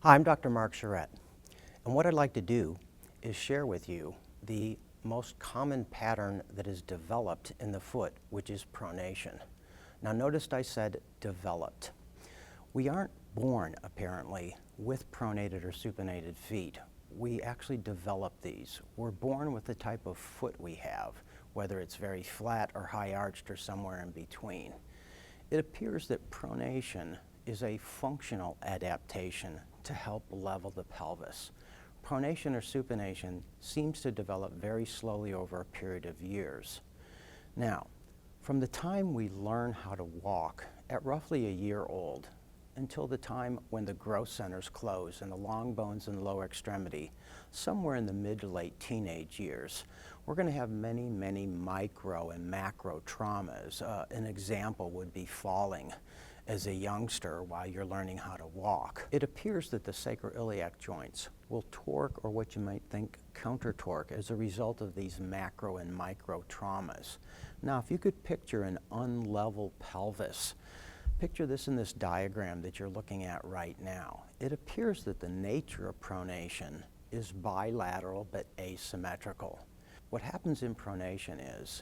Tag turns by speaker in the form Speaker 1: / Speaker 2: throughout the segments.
Speaker 1: Hi, I'm Dr. Mark Charrette, and what I'd like to do is share with you the most common pattern that is developed in the foot, which is pronation. Now notice I said developed. We aren't born, apparently, with pronated or supinated feet. We actually develop these. We're born with the type of foot we have, whether it's very flat or high arched or somewhere in between. It appears that pronation is a functional adaptation to help level the pelvis. Pronation or supination seems to develop very slowly over a period of years. Now, from the time we learn how to walk at roughly a year old until the time when the growth centers close and the long bones in the lower extremity, somewhere in the mid to late teenage years, we're going to have many, many micro and macro traumas. An example would be falling as a youngster while you're learning how to walk. It appears that the sacroiliac joints will torque, or what you might think counter torque, as a result of these macro and micro traumas. Now, if you could picture an unlevel pelvis, picture this in this diagram that you're looking at right now. It appears that the nature of pronation is bilateral but asymmetrical. What happens in pronation is,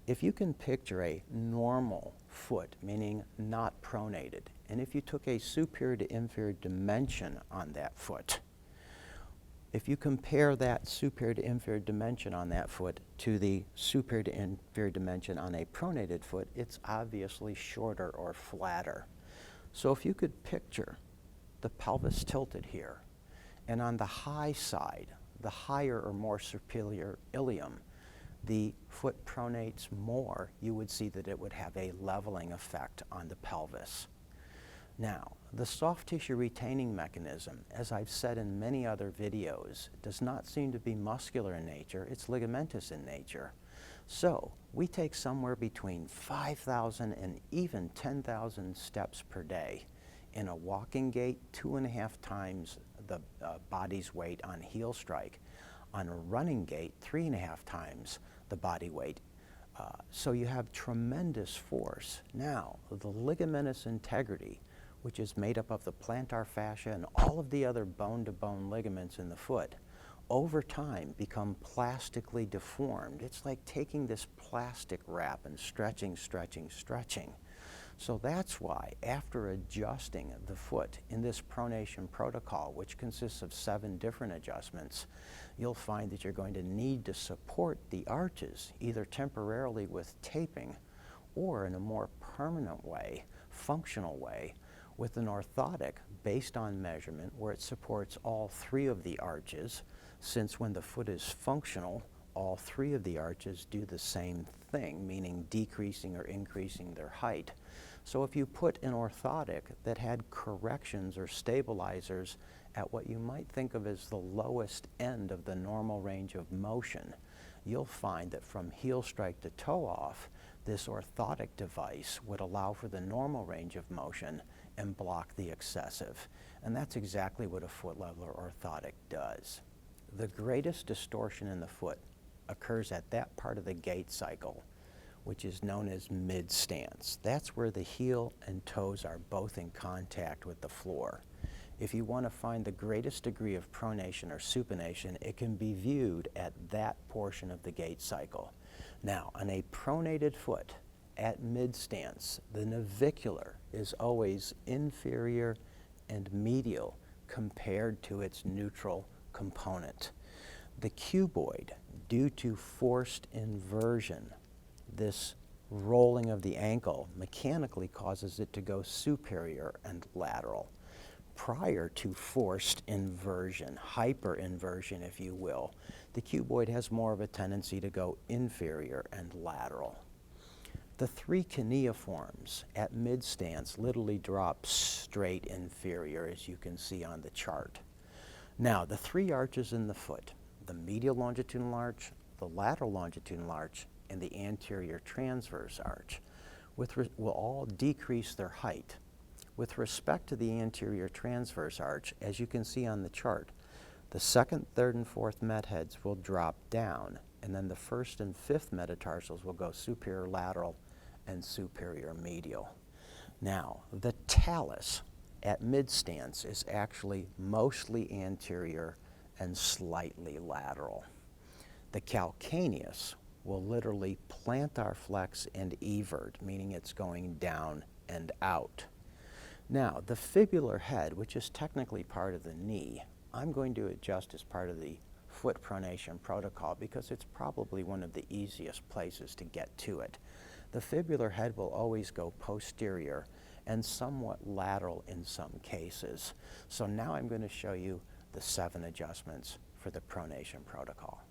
Speaker 1: if you can picture a normal foot, meaning not pronated, and if you took a superior to inferior dimension on that foot, if you compare that superior to inferior dimension on that foot to the superior to inferior dimension on a pronated foot, it's obviously shorter or flatter. So if you could picture the pelvis tilted here, and on the high side, the higher or more superior ilium, the foot pronates more, you would see that it would have a leveling effect on the pelvis. Now, the soft tissue retaining mechanism, as I've said in many other videos, does not seem to be muscular in nature, it's ligamentous in nature. So, we take somewhere between 5,000 and even 10,000 steps per day. In a walking gait, 2.5 times the body's weight on heel strike. On a running gait, 3.5 times the body weight. So you have tremendous force. Now, the ligamentous integrity, which is made up of the plantar fascia and all of the other bone-to-bone ligaments in the foot, over time become plastically deformed. It's like taking this plastic wrap and stretching, stretching, stretching. So that's why, after adjusting the foot in this pronation protocol, which consists of 7 different adjustments, you'll find that you're going to need to support the arches, either temporarily with taping or in a more permanent way, functional way, with an orthotic based on measurement where it supports all 3 of the arches, since when the foot is functional, all 3 of the arches do the same thing, meaning decreasing or increasing their height. So if you put an orthotic that had corrections or stabilizers at what you might think of as the lowest end of the normal range of motion, you'll find that from heel strike to toe off, this orthotic device would allow for the normal range of motion and block the excessive. And that's exactly what a foot leveler orthotic does. The greatest distortion in the foot occurs at that part of the gait cycle, which is known as mid-stance. That's where the heel and toes are both in contact with the floor. If you want to find the greatest degree of pronation or supination, it can be viewed at that portion of the gait cycle. Now, on a pronated foot at mid-stance, the navicular is always inferior and medial compared to its neutral component. The cuboid, due to forced inversion, this rolling of the ankle mechanically causes it to go superior and lateral. Prior to forced inversion, hyperinversion if you will, the cuboid has more of a tendency to go inferior and lateral. The 3 cuneiforms at mid-stance literally drop straight inferior, as you can see on the chart. Now, the 3 arches in the foot, the medial longitudinal arch, the lateral longitudinal arch, and the anterior transverse arch, will all decrease their height. With respect to the anterior transverse arch, as you can see on the chart, the 2nd, 3rd, and 4th metheads will drop down, and then the 1st and 5th metatarsals will go superior lateral and superior medial. Now, the talus at mid-stance is actually mostly anterior and slightly lateral. The calcaneus will literally plantar flex and evert, meaning it's going down and out. Now, the fibular head, which is technically part of the knee, I'm going to adjust as part of the foot pronation protocol because it's probably one of the easiest places to get to it. The fibular head will always go posterior and somewhat lateral in some cases. So now I'm going to show you the 7 adjustments for the pronation protocol.